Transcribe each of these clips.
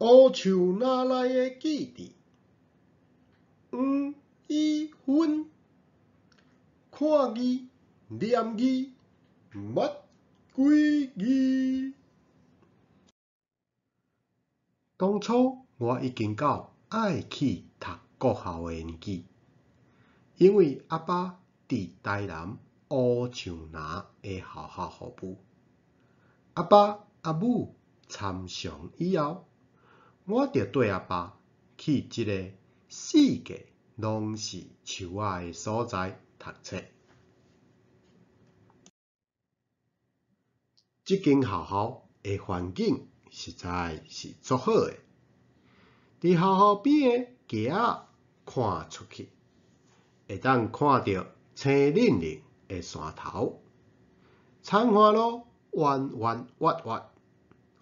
乌树哪来的记忆？黄已昏，看字念字，捌几字。当初我已经到爱去读国校的年纪，因为阿爸伫台南乌树林的校校服务，阿爸阿母参详以后，我就对阿爸去一个四界拢是树仔的所在读册。这间学校的环境实在是足好的，伫学校边的街仔看出去，会当看到青冷冷的山头，田花路弯弯弯弯，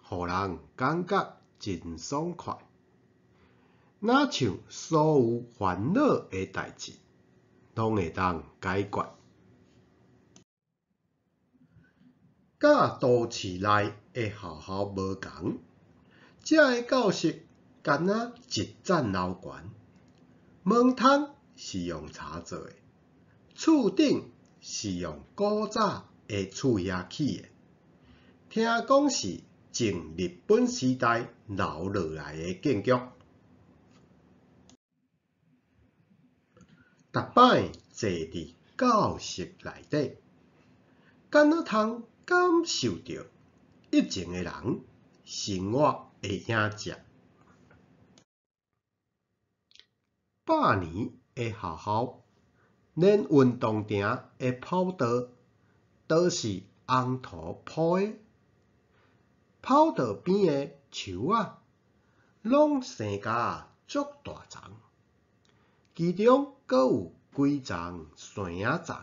互人感觉真爽快。若像所有烦恼的代志，拢会当解决。甲都市内的学校无同，遮的教室敢若一层楼悬，门窗是用茶做的，厝顶是用古早的厝叶起的，听讲是从日本时代留落来的建筑。逐摆坐伫教室内底，敢若通感受到以前的人生活的影子。百年的校校，连运动场的跑道都是红土铺的，跑道边的树仔拢生甲足大丛，其中阁有几丛山影丛。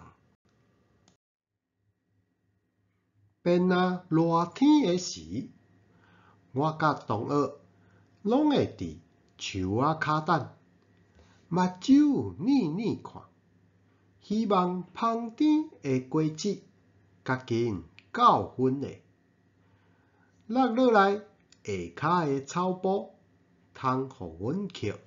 变若热天的时，我甲同学拢会伫树仔骹等，目睭捻捻看，希望芳甜的果子较紧到分嘞，落落来下骹的草布，通互阮捡。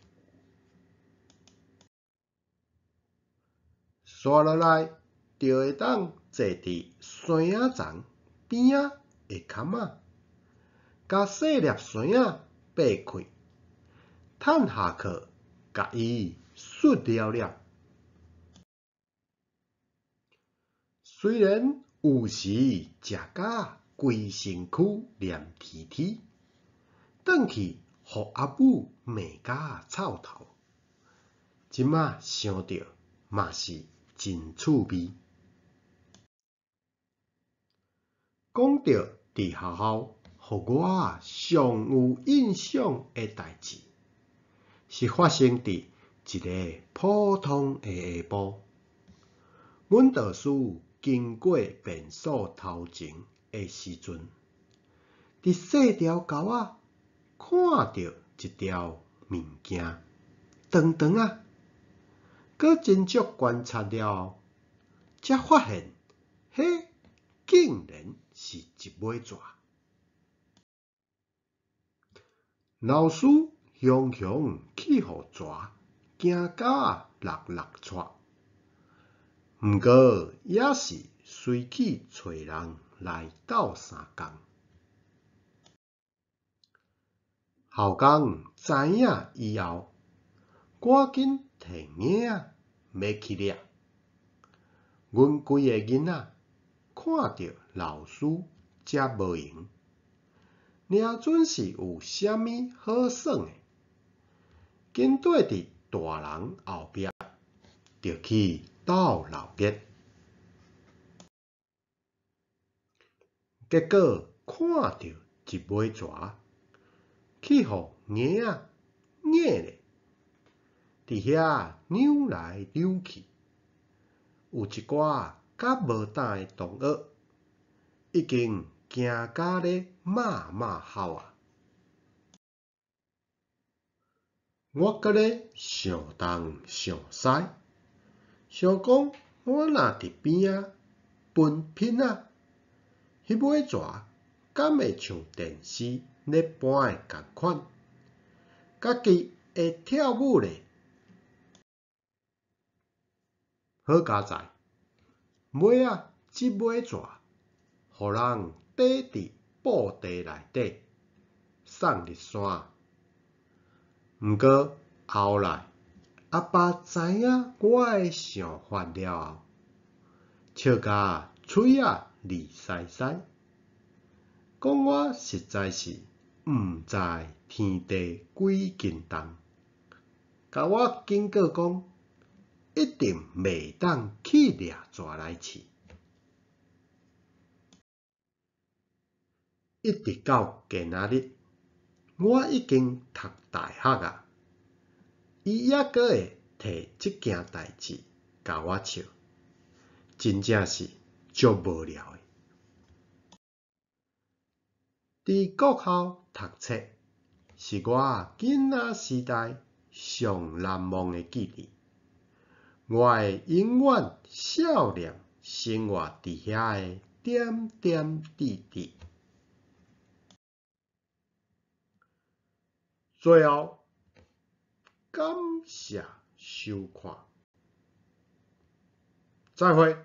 刷落来，就会当坐伫山影丛边仔的坎仔，甲细粒山影掰开，趁下课，甲伊撕了了。虽然有时食甲规身躯黏啼啼，转去互阿母骂甲臭头，即马想着嘛是真趣味。讲到伫学校，互我上有印象的代志，是发生伫一个普通的下晡。阮导师经过便所头前的时阵，伫细条沟仔看到一条物件，长长啊，搁真足观察了后，才发现，迄竟然是一尾蛇。老师雄雄去互蛇惊甲落落窜，毋过也是随去找人来斗相共。校工知影以后，赶紧摕椅仔要去掠。阮规个囡仔看到老师才无闲，掠准是有啥物好耍的，紧缀伫大人后壁，就去斗闹热。结果看到一尾蛇，去互椅仔硬咧，伫遐扭来扭去。有一寡较无胆的同学，已经惊甲咧骂骂号啊！我搁咧想东想西，想讲我若伫边仔分品仔，迄尾蛇敢会像电视咧播的共款，家己会跳舞咧。好佳哉，尾仔即尾纸，互人缀伫布袋内底，送入山。毋过后来，阿爸知影我诶想法了后，笑甲嘴仔利塞塞，讲我实在是毋知天地几斤重，甲我警告讲，一定袂当去掠纸来饲。一直到今仔日，我已经读大学啊，伊还阁会摕即件代志甲我笑，真正是足无聊诶。伫国校读册是我囡仔时代上难忘诶记忆，我会永远少年生活伫遐诶点点滴滴。最后，感谢收看，再会。